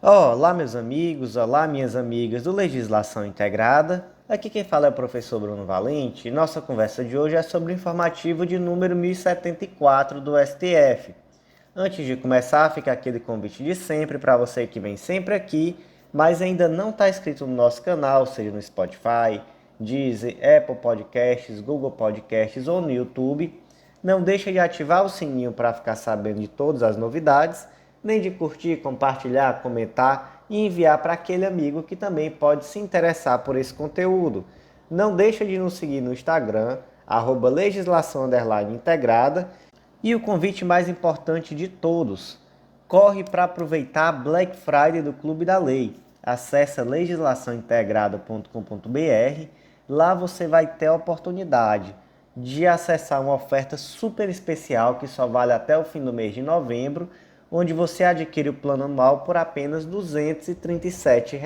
Olá, meus amigos, olá, minhas amigas do Legislação Integrada. Aqui quem fala é o professor Bruno Valente e nossa conversa de hoje é sobre o informativo de número 1074 do STF. Antes de começar, fica aquele convite de sempre para você que vem sempre aqui, mas ainda não está inscrito no nosso canal, seja no Spotify, Deezer, Apple Podcasts, Google Podcasts ou no YouTube. Não deixa de ativar o sininho para ficar sabendo de todas as novidades, nem de curtir, compartilhar, comentar e enviar para aquele amigo que também pode se interessar por esse conteúdo. Não deixa de nos seguir no Instagram, @legislação_integrada. E o convite mais importante de todos, corre para aproveitar a Black Friday do Clube da Lei. Acesse legislaçãointegrada.com.br. Lá você vai ter a oportunidade de acessar uma oferta super especial que só vale até o fim do mês de novembro, onde você adquire o plano anual por apenas R$ 237.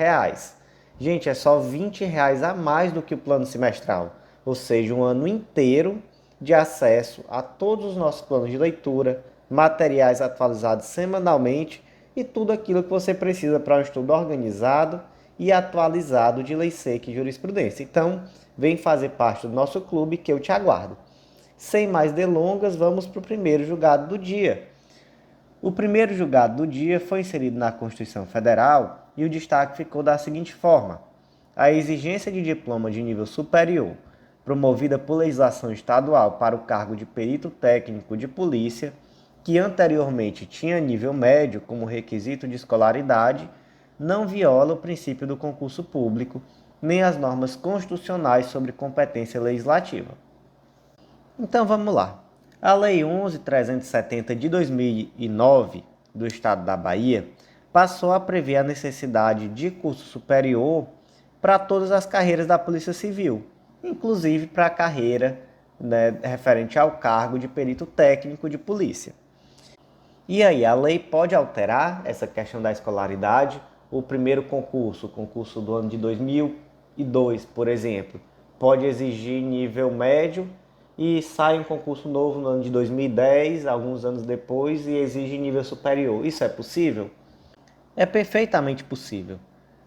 Gente, é só R$ 20 a mais do que o plano semestral, ou seja, um ano inteiro de acesso a todos os nossos planos de leitura, materiais atualizados semanalmente e tudo aquilo que você precisa para um estudo organizado e atualizado de lei seca e jurisprudência. Então, vem fazer parte do nosso clube que eu te aguardo. Sem mais delongas, vamos para o primeiro julgado do dia. O primeiro julgado do dia foi inserido na Constituição Federal e o destaque ficou da seguinte forma: a exigência de diploma de nível superior, promovida por legislação estadual para o cargo de perito técnico de polícia, que anteriormente tinha nível médio como requisito de escolaridade, não viola o princípio do concurso público, nem as normas constitucionais sobre competência legislativa. Então vamos lá. A Lei 11.370 de 2009, do Estado da Bahia, passou a prever a necessidade de curso superior para todas as carreiras da Polícia Civil, inclusive para a carreira, referente ao cargo de perito técnico de polícia. E aí, a lei pode alterar essa questão da escolaridade? O primeiro concurso, o concurso do ano de 2002, por exemplo, pode exigir nível médio e sai um concurso novo no ano de 2010, alguns anos depois, e exige nível superior. Isso é possível? É perfeitamente possível.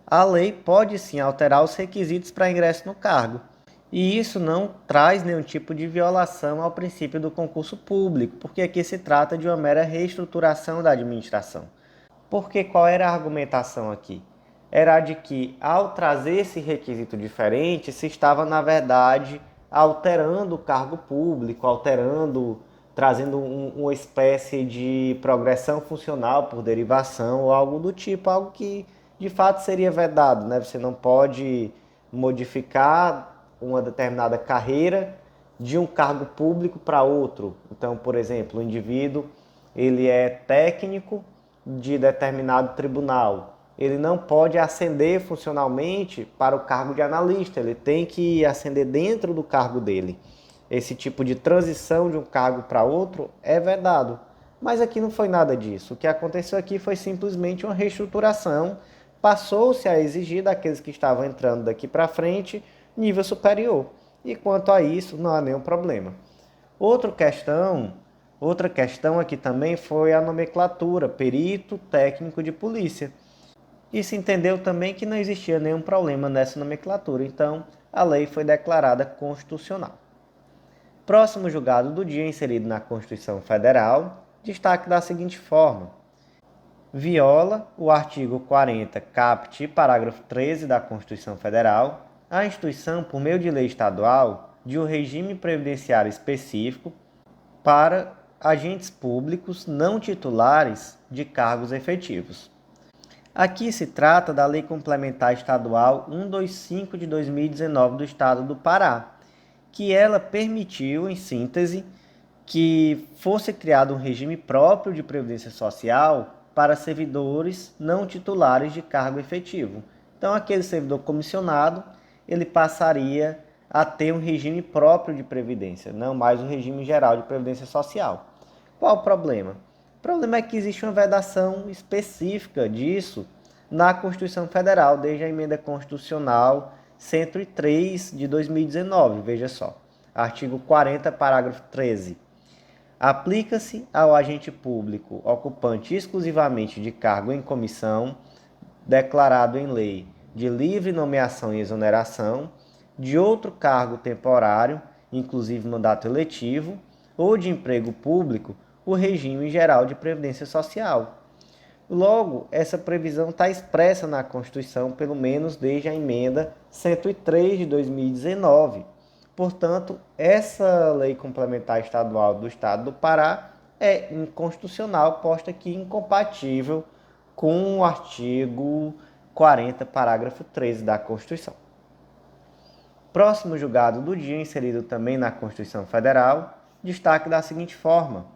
A lei pode sim alterar os requisitos para ingresso no cargo. E isso não traz nenhum tipo de violação ao princípio do concurso público, porque aqui se trata de uma mera reestruturação da administração. Porque qual era a argumentação aqui? Era de que, ao trazer esse requisito diferente, se estava, na verdade, alterando o cargo público, trazendo uma espécie de progressão funcional por derivação ou algo do tipo, algo que de fato seria vedado, né? Você não pode modificar uma determinada carreira de um cargo público para outro. Então, por exemplo, o indivíduo ele é técnico de determinado tribunal. Ele não pode ascender funcionalmente para o cargo de analista, ele tem que ascender dentro do cargo dele. Esse tipo de transição de um cargo para outro é vedado. Mas aqui não foi nada disso. O que aconteceu aqui foi simplesmente uma reestruturação. Passou-se a exigir daqueles que estavam entrando daqui para frente nível superior. E quanto a isso, não há nenhum problema. Outra questão aqui também foi a nomenclatura, perito técnico de polícia. E se entendeu também que não existia nenhum problema nessa nomenclatura, então a lei foi declarada constitucional. Próximo julgado do dia inserido na Constituição Federal, destaque da seguinte forma: viola o artigo 40, caput, parágrafo 13 da Constituição Federal, a instituição, por meio de lei estadual, de um regime previdenciário específico para agentes públicos não titulares de cargos efetivos. Aqui se trata da Lei Complementar Estadual 125 de 2019 do Estado do Pará, que ela permitiu, em síntese, que fosse criado um regime próprio de previdência social para servidores não titulares de cargo efetivo. Então, aquele servidor comissionado, ele passaria a ter um regime próprio de previdência, não mais um regime geral de previdência social. Qual o problema? O problema é que existe uma vedação específica disso na Constituição Federal, desde a Emenda Constitucional 103 de 2019, veja só. Artigo 40, parágrafo 13. Aplica-se ao agente público ocupante exclusivamente de cargo em comissão declarado em lei de livre nomeação e exoneração, de outro cargo temporário, inclusive mandato eletivo, ou de emprego público, o regime geral de previdência social. Logo, essa previsão está expressa na Constituição, pelo menos desde a emenda 103 de 2019. Portanto, essa lei complementar estadual do Estado do Pará é inconstitucional, posta que incompatível com o artigo 40, parágrafo 13 da Constituição. Próximo julgado do dia, inserido também na Constituição Federal, destaque da seguinte forma: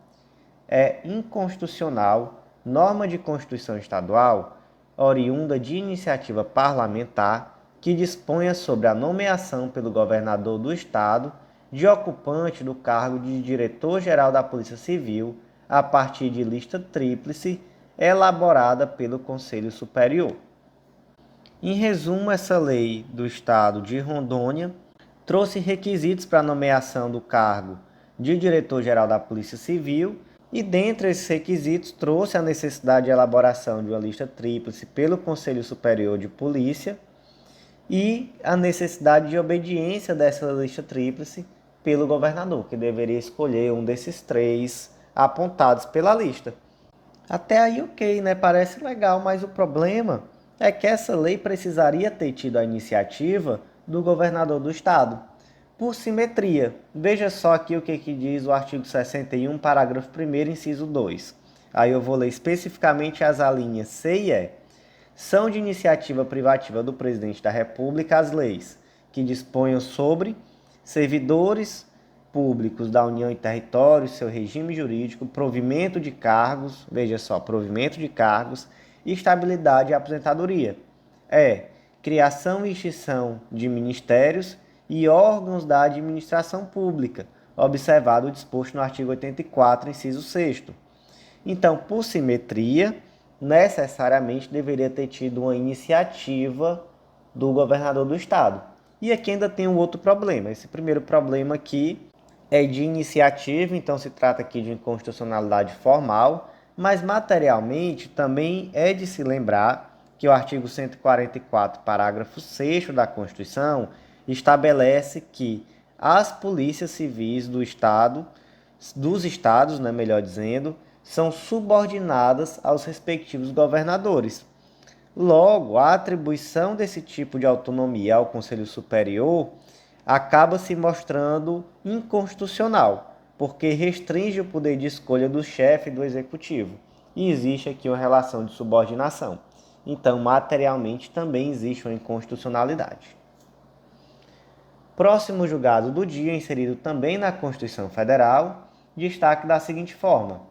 é inconstitucional norma de Constituição Estadual, oriunda de iniciativa parlamentar, que disponha sobre a nomeação pelo governador do Estado de ocupante do cargo de diretor-geral da Polícia Civil a partir de lista tríplice elaborada pelo Conselho Superior. Em resumo, essa lei do Estado de Rondônia trouxe requisitos para a nomeação do cargo de diretor-geral da Polícia Civil e, dentre esses requisitos, trouxe a necessidade de elaboração de uma lista tríplice pelo Conselho Superior de Polícia e a necessidade de obediência dessa lista tríplice pelo governador, que deveria escolher um desses três apontados pela lista. Até aí ok, né? Parece legal, mas o problema é que essa lei precisaria ter tido a iniciativa do governador do estado. Por simetria, veja só aqui o que diz o artigo 61, parágrafo 1º, inciso 2. Aí eu vou ler especificamente as alíneas C e E. São de iniciativa privativa do Presidente da República as leis que disponham sobre servidores públicos da União e territórios, seu regime jurídico, provimento de cargos, veja só, provimento de cargos, estabilidade e aposentadoria. Criação e extinção de ministérios e órgãos da administração pública, observado o disposto no artigo 84, inciso 6º. Então, por simetria, necessariamente deveria ter tido uma iniciativa do governador do estado. E aqui ainda tem um outro problema. Esse primeiro problema aqui é de iniciativa, então se trata aqui de inconstitucionalidade formal, mas materialmente também é de se lembrar que o artigo 144, parágrafo 6º da Constituição, estabelece que as polícias civis do estado, dos estados, né, melhor dizendo, são subordinadas aos respectivos governadores. Logo, a atribuição desse tipo de autonomia ao Conselho Superior acaba se mostrando inconstitucional, porque restringe o poder de escolha do chefe do executivo. E existe aqui uma relação de subordinação. Então, materialmente, também existe uma inconstitucionalidade. Próximo julgado do dia, inserido também na Constituição Federal, destaque da seguinte forma: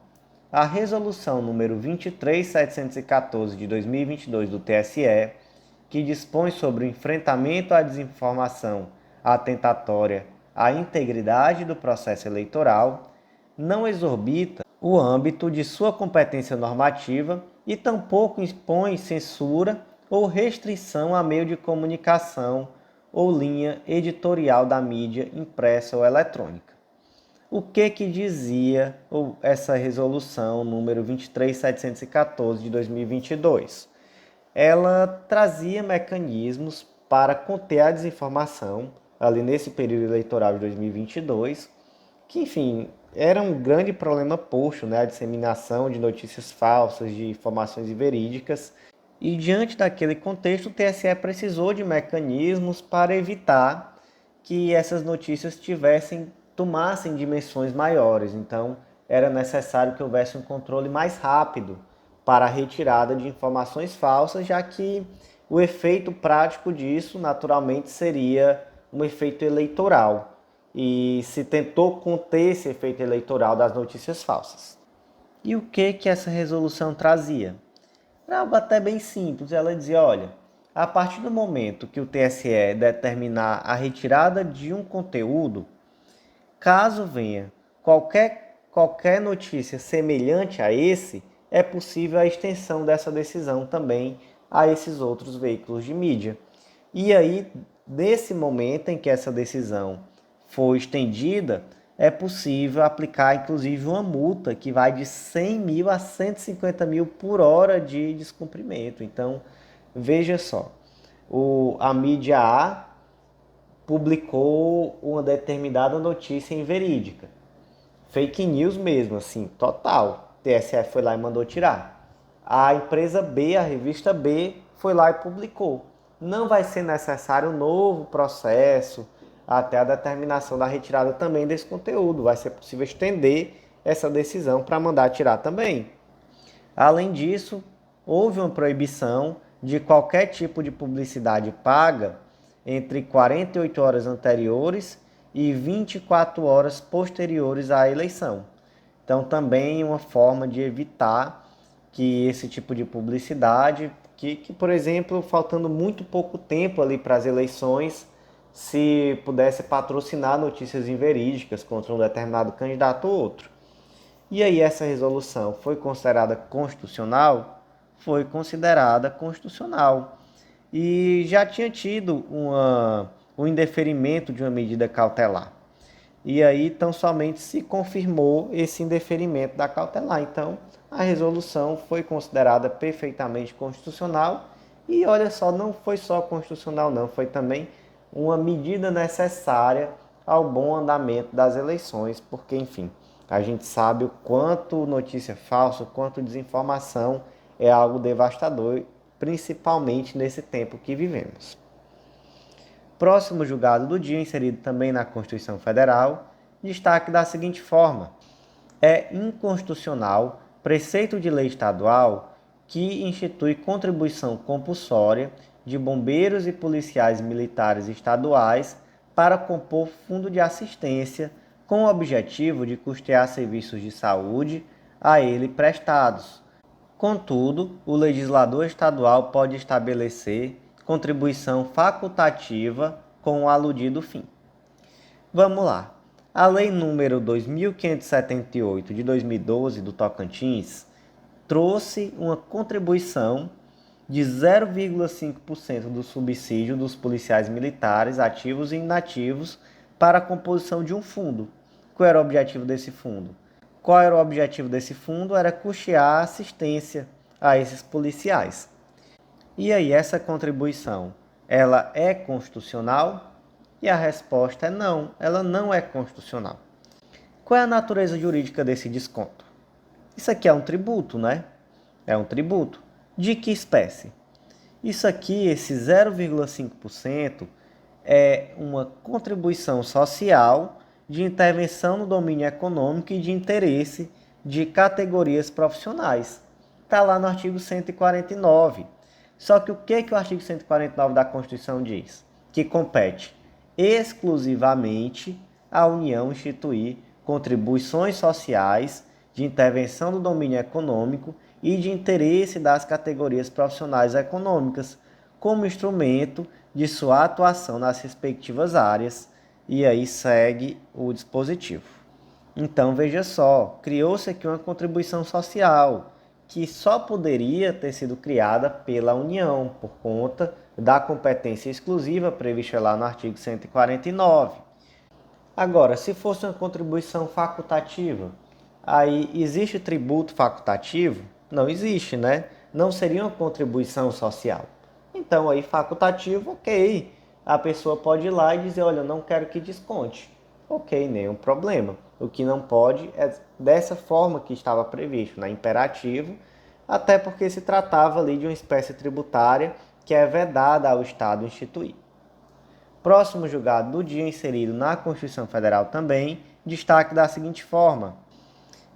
a resolução número 23.714 de 2022 do TSE, que dispõe sobre o enfrentamento à desinformação atentatória à integridade do processo eleitoral, não exorbita o âmbito de sua competência normativa e tampouco impõe censura ou restrição a meio de comunicação ou linha editorial da mídia impressa ou eletrônica. O que dizia essa resolução número 23.714 de 2022? Ela trazia mecanismos para conter a desinformação ali nesse período eleitoral de 2022, que, enfim, era um grande problema posto, né? A disseminação de notícias falsas, de informações inverídicas. E diante daquele contexto, o TSE precisou de mecanismos para evitar que essas notícias tomassem dimensões maiores. Então, era necessário que houvesse um controle mais rápido para a retirada de informações falsas, já que o efeito prático disso, naturalmente, seria um efeito eleitoral. E se tentou conter esse efeito eleitoral das notícias falsas. E o que essa resolução trazia? Era algo até bem simples. Ela dizia, olha, a partir do momento que o TSE determinar a retirada de um conteúdo, caso venha qualquer notícia semelhante a esse, é possível a extensão dessa decisão também a esses outros veículos de mídia. E aí, nesse momento em que essa decisão for estendida, é possível aplicar inclusive uma multa que vai de 100 mil a 150 mil por hora de descumprimento. Então, Veja só, a mídia A publicou uma determinada notícia inverídica. Fake news mesmo, assim, total. O TSE foi lá e mandou tirar. A empresa B, a revista B, foi lá e publicou. Não vai ser necessário um novo processo até a determinação da retirada também desse conteúdo. Vai ser possível estender essa decisão para mandar tirar também. Além disso, houve uma proibição de qualquer tipo de publicidade paga entre 48 horas anteriores e 24 horas posteriores à eleição. Então, também uma forma de evitar que esse tipo de publicidade, por exemplo, faltando muito pouco tempo ali para as eleições, se pudesse patrocinar notícias inverídicas contra um determinado candidato ou outro. E aí essa resolução foi considerada constitucional? Foi considerada constitucional. E já tinha tido um indeferimento de uma medida cautelar. E aí tão somente se confirmou esse indeferimento da cautelar. Então a resolução foi considerada perfeitamente constitucional. E olha só, não foi só constitucional não, foi também uma medida necessária ao bom andamento das eleições, porque enfim, a gente sabe o quanto notícia falsa, o quanto desinformação é algo devastador, principalmente nesse tempo que vivemos. Próximo julgado do dia, inserido também na Constituição Federal, destaque da seguinte forma: é inconstitucional preceito de lei estadual que institui contribuição compulsória de bombeiros e policiais militares estaduais para compor fundo de assistência com o objetivo de custear serviços de saúde a ele prestados. Contudo, o legislador estadual pode estabelecer contribuição facultativa com o aludido fim. Vamos lá. A Lei número 2578 de 2012 do Tocantins trouxe uma contribuição de 0,5% do subsídio dos policiais militares ativos e inativos para a composição de um fundo. Qual era o objetivo desse fundo? Qual era o objetivo desse fundo? Era custear a assistência a esses policiais. E aí, essa contribuição, ela é constitucional? E a resposta é não, ela não é constitucional. Qual é a natureza jurídica desse desconto? Isso aqui é um tributo, né? É um tributo. De que espécie? Isso aqui, esse 0,5%, é uma contribuição social de intervenção no domínio econômico e de interesse de categorias profissionais. Está lá no artigo 149. Só que o que o artigo 149 da Constituição diz? Que compete exclusivamente à União instituir contribuições sociais de intervenção no domínio econômico e de interesse das categorias profissionais econômicas, como instrumento de sua atuação nas respectivas áreas, e aí segue o dispositivo. Então veja só, criou-se aqui uma contribuição social que só poderia ter sido criada pela União, por conta da competência exclusiva prevista lá no artigo 149. Agora, se fosse uma contribuição facultativa, aí existe tributo facultativo? Não existe, né? Não seria uma contribuição social. Então, aí facultativo, ok. A pessoa pode ir lá e dizer, olha, eu não quero que desconte. Ok, nenhum problema. O que não pode é dessa forma que estava previsto, na imperativo, até porque se tratava ali de uma espécie tributária que é vedada ao Estado instituir. Próximo julgado do dia, inserido na Constituição Federal também, destaque da seguinte forma: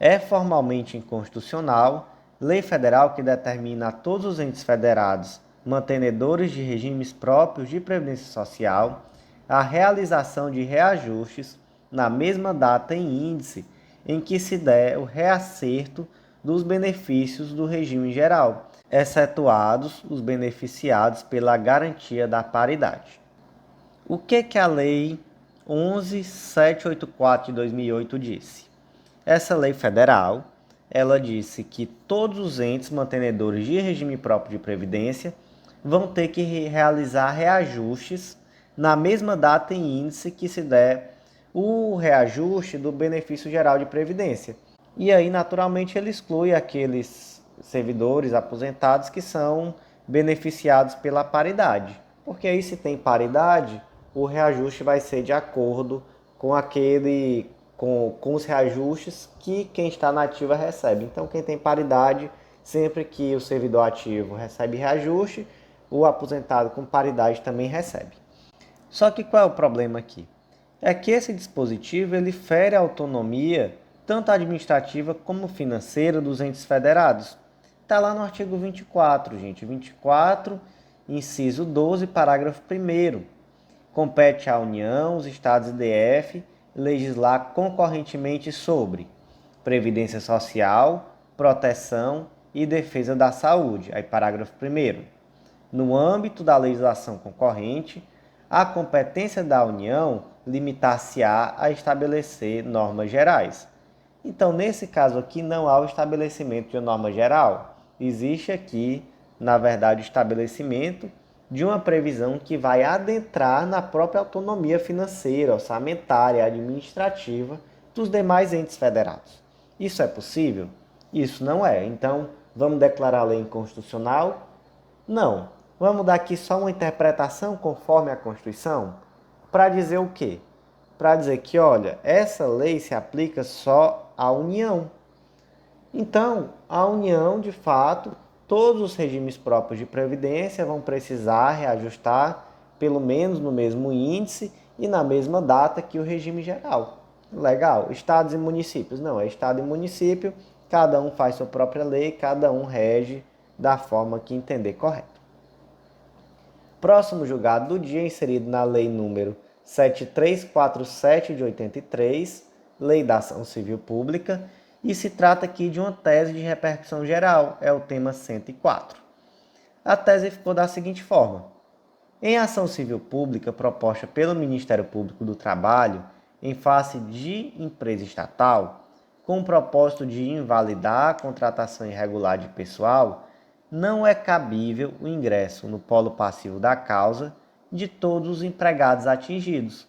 é formalmente inconstitucional lei federal que determina a todos os entes federados, mantenedores de regimes próprios de previdência social, a realização de reajustes na mesma data em índice em que se der o reacerto dos benefícios do regime geral, excetuados os beneficiados pela garantia da paridade. O que a Lei 11.784 de 2008 disse? Essa lei federal, ela disse que todos os entes mantenedores de regime próprio de previdência vão ter que realizar reajustes na mesma data e índice que se der o reajuste do benefício geral de previdência. E aí, naturalmente, ele exclui aqueles servidores aposentados que são beneficiados pela paridade. Porque aí, se tem paridade, o reajuste vai ser de acordo com com os reajustes que quem está na ativa recebe. Então, quem tem paridade, sempre que o servidor ativo recebe reajuste, o aposentado com paridade também recebe. Só que qual é o problema aqui? É que esse dispositivo ele fere a autonomia tanto administrativa como financeira dos entes federados. Está lá no artigo 24, gente. 24, inciso 12, parágrafo 1º. Compete à União, os Estados e DF legislar concorrentemente sobre previdência social, proteção e defesa da saúde. Aí, parágrafo 1º. No âmbito da legislação concorrente, a competência da União limitar-se-á a estabelecer normas gerais. Então, nesse caso aqui, não há o estabelecimento de uma norma geral. Existe aqui, na verdade, o estabelecimento de uma previsão que vai adentrar na própria autonomia financeira, orçamentária, administrativa dos demais entes federados. Isso é possível? Isso não é. Então, vamos declarar a lei inconstitucional? Não. Vamos dar aqui só uma interpretação conforme a Constituição? Para dizer o quê? Para dizer que, olha, essa lei se aplica só à União. Então, a União, de fato, todos os regimes próprios de previdência vão precisar reajustar pelo menos no mesmo índice e na mesma data que o regime geral. Legal. Estados e municípios. Não, é Estado e município, cada um faz sua própria lei, cada um rege da forma que entender correto. Próximo julgado do dia, inserido na Lei número 7347 de 83, Lei da Ação Civil Pública, e se trata aqui de uma tese de repercussão geral, é o tema 104. A tese ficou da seguinte forma: em ação civil pública proposta pelo Ministério Público do Trabalho em face de empresa estatal, com o propósito de invalidar a contratação irregular de pessoal, não é cabível o ingresso no polo passivo da causa de todos os empregados atingidos,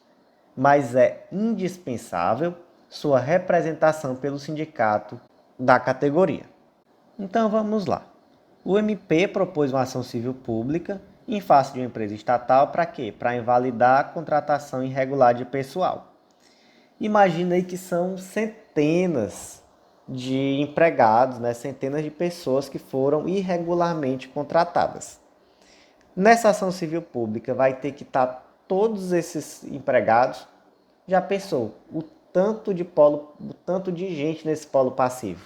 mas é indispensável sua representação pelo sindicato da categoria. Então vamos lá. O MP propôs uma ação civil pública em face de uma empresa estatal para quê? Para invalidar a contratação irregular de pessoal. Imagina aí que são centenas de empregados, né? Centenas de pessoas que foram irregularmente contratadas. Nessa ação civil pública vai ter que estar todos esses empregados. Já pensou o tanto de gente nesse polo passivo?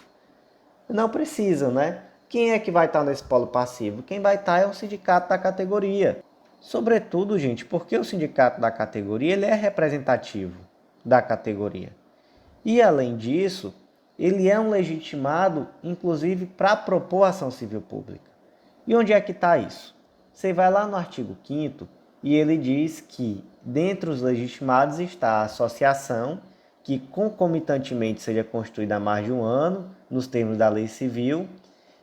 Não precisam, né? Quem é que vai estar nesse polo passivo? Quem vai estar é o sindicato da categoria. Sobretudo, gente, porque o sindicato da categoria ele é representativo da categoria. E, além disso, ele é um legitimado, inclusive, para propor ação civil pública. E onde é que está isso? Você vai lá no artigo 5º e ele diz que, dentre os legitimados, está a associação que concomitantemente seja constituída há mais de um ano, nos termos da lei civil,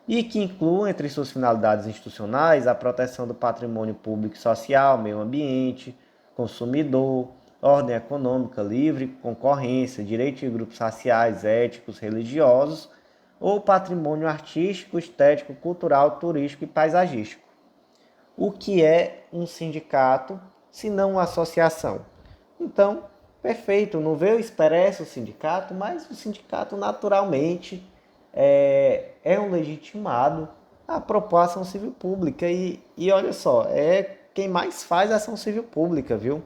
e que inclua entre suas finalidades institucionais a proteção do patrimônio público e social, meio ambiente, consumidor, ordem econômica, livre concorrência, direito de grupos raciais, étnicos, religiosos, ou patrimônio artístico, estético, cultural, turístico e paisagístico. O que é um sindicato, se não uma associação? Então, perfeito, não veio expresso o sindicato, mas o sindicato naturalmente é um legitimado a propor ação civil pública. E olha só, é quem mais faz ação civil pública, viu?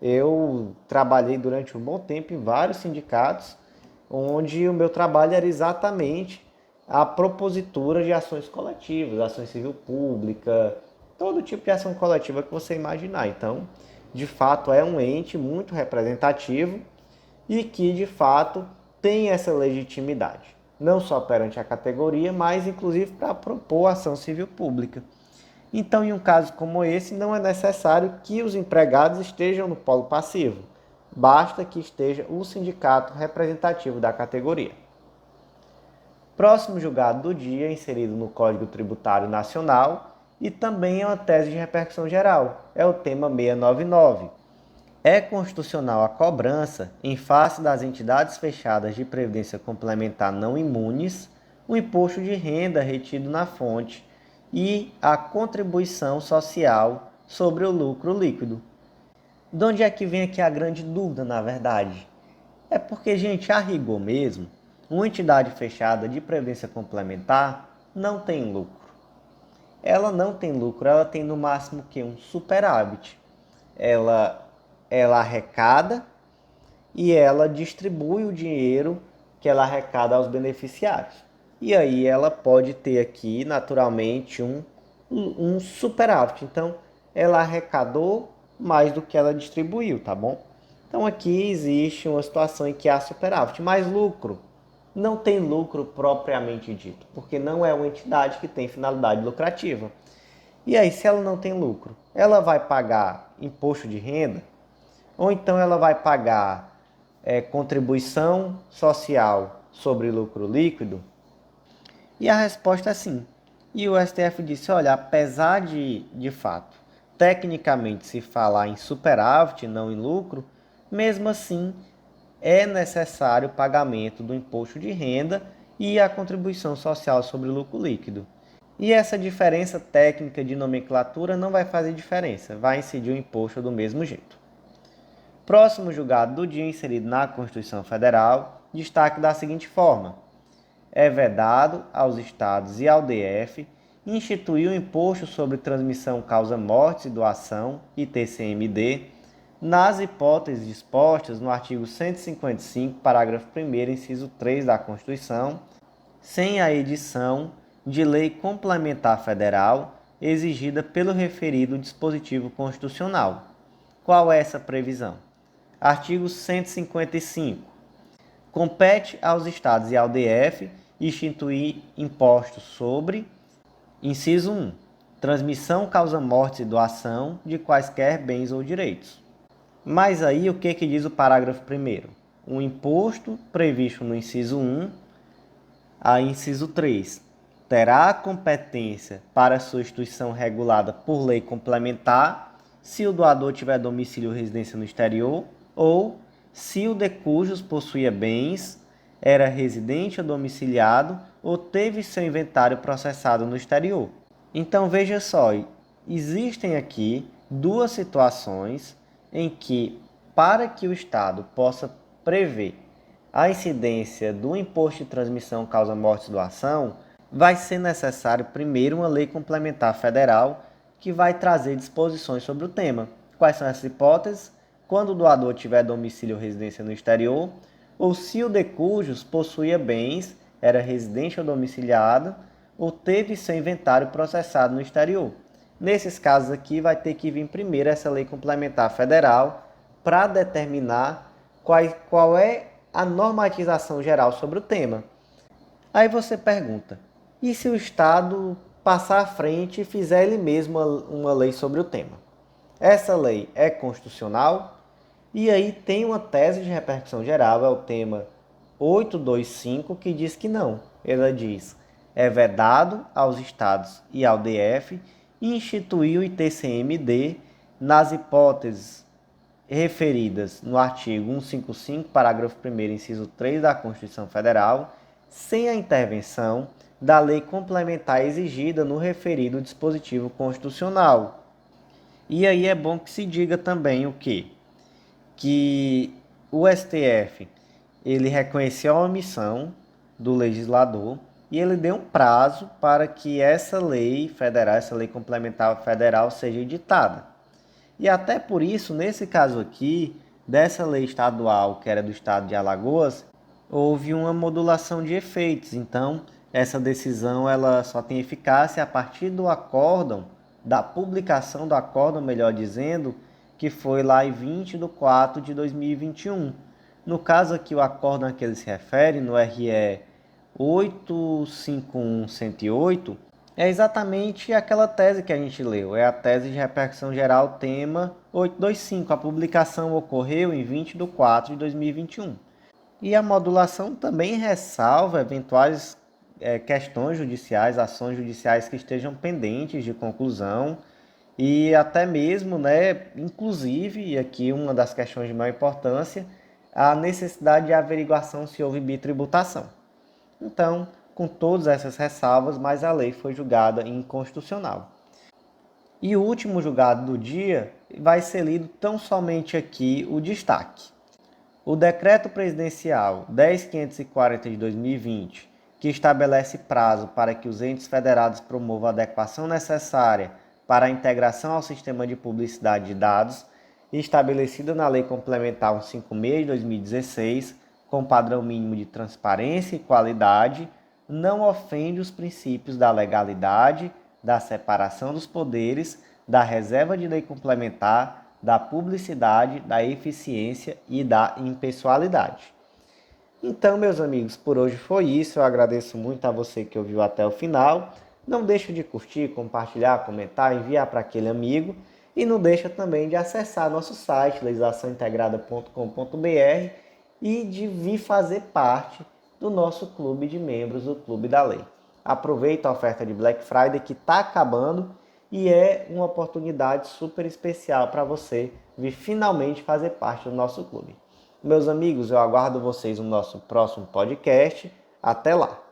Eu trabalhei durante um bom tempo em vários sindicatos, onde o meu trabalho era exatamente a propositura de ações coletivas, ações civil pública, todo tipo de ação coletiva que você imaginar. Então, de fato, é um ente muito representativo e que, de fato, tem essa legitimidade. Não só perante a categoria, mas inclusive para propor ação civil pública. Então, em um caso como esse, não é necessário que os empregados estejam no polo passivo. Basta que esteja o sindicato representativo da categoria. Próximo julgado do dia, inserido no Código Tributário Nacional e também é uma tese de repercussão geral. É o tema 699. É constitucional a cobrança, em face das entidades fechadas de previdência complementar não imunes, o imposto de renda retido na fonte e a contribuição social sobre o lucro líquido. De onde é que vem aqui a grande dúvida, na verdade? É porque, gente, a rigor mesmo, uma entidade fechada de previdência complementar não tem lucro. Ela não tem lucro, ela tem no máximo que um superávit. Ela arrecada e ela distribui o dinheiro que ela arrecada aos beneficiários. E aí ela pode ter aqui, naturalmente, um superávit. Então, ela arrecadou mais do que ela distribuiu, tá bom? Então, aqui existe uma situação em que há superávit, mas lucro não tem lucro propriamente dito, porque não é uma entidade que tem finalidade lucrativa. E aí, se ela não tem lucro, ela vai pagar imposto de renda? Ou então ela vai pagar contribuição social sobre lucro líquido? E a resposta é sim. E o STF disse, olha, apesar de fato, tecnicamente se falar em superávit, não em lucro, mesmo assim é necessário o pagamento do imposto de renda e a contribuição social sobre o lucro líquido. E essa diferença técnica de nomenclatura não vai fazer diferença, vai incidir o imposto do mesmo jeito. Próximo julgado do dia inserido na Constituição Federal, destaque da seguinte forma: é vedado aos estados e ao DF instituir o imposto sobre transmissão causa-mortes e doação, ITCMD, nas hipóteses dispostas no artigo 155, parágrafo 1º, inciso 3 da Constituição, sem a edição de lei complementar federal exigida pelo referido dispositivo constitucional. Qual é essa previsão? Artigo 155. Compete aos estados e ao DF instituir impostos sobre, inciso 1, transmissão, causa-mortes e doação de quaisquer bens ou direitos. Mas aí o que diz o parágrafo 1º? O imposto previsto no inciso 1 a inciso 3 terá a competência para sua instituição regulada por lei complementar se o doador tiver domicílio ou residência no exterior ou se o de cujos possuía bens, era residente ou domiciliado ou teve seu inventário processado no exterior. Então veja só, existem aqui duas situações em que, para que o Estado possa prever a incidência do imposto de transmissão causa-morte e doação, vai ser necessário primeiro uma lei complementar federal que vai trazer disposições sobre o tema. Quais são essas hipóteses? Quando o doador tiver domicílio ou residência no exterior, ou se o de cujos possuía bens, era residente ou domiciliado, ou teve seu inventário processado no exterior. Nesses casos aqui, vai ter que vir primeiro essa lei complementar federal para determinar qual é a normatização geral sobre o tema. Aí você pergunta, e se o Estado passar à frente e fizer ele mesmo uma lei sobre o tema? Essa lei é constitucional? E aí tem uma tese de repercussão geral, é o tema 825, que diz que não. Ela diz, é vedado aos estados e ao DF instituir o ITCMD nas hipóteses referidas no artigo 155, parágrafo 1º, inciso 3 da Constituição Federal, sem a intervenção da lei complementar exigida no referido dispositivo constitucional. E aí é bom que se diga também o quê? Que o STF ele reconheceu a omissão do legislador e ele deu um prazo para que essa lei federal, essa lei complementar federal seja editada. E até por isso, nesse caso aqui, dessa lei estadual, que era do estado de Alagoas, houve uma modulação de efeitos. Então, essa decisão ela só tem eficácia a partir do acórdão, da publicação do acórdão, melhor dizendo, que foi lá em 20 de 4 de 2021. No caso aqui, o acórdão a que ele se refere, no RE 851-108, é exatamente aquela tese que a gente leu. É a tese de repercussão geral, tema 825. A publicação ocorreu em 20 de 4 de 2021. E a modulação também ressalva eventuais questões judiciais, ações judiciais que estejam pendentes de conclusão e até mesmo, inclusive, e aqui uma das questões de maior importância, a necessidade de averiguação se houve bitributação. Então, com todas essas ressalvas, mas a lei foi julgada inconstitucional. E o último julgado do dia vai ser lido tão somente aqui o destaque. O Decreto Presidencial 10.540 de 2020, que estabelece prazo para que os entes federados promovam a adequação necessária para a integração ao sistema de publicidade de dados, estabelecida na Lei Complementar 156 de 2016, com padrão mínimo de transparência e qualidade, não ofende os princípios da legalidade, da separação dos poderes, da reserva de lei complementar, da publicidade, da eficiência e da impessoalidade. Então, meus amigos, por hoje foi isso. Eu agradeço muito a você que ouviu até o final. Não deixe de curtir, compartilhar, comentar, enviar para aquele amigo. E não deixa também de acessar nosso site, legislaçãointegrada.com.br, e de vir fazer parte do nosso clube de membros, do Clube da Lei. Aproveita a oferta de Black Friday que está acabando e é uma oportunidade super especial para você vir finalmente fazer parte do nosso clube. Meus amigos, eu aguardo vocês no nosso próximo podcast. Até lá!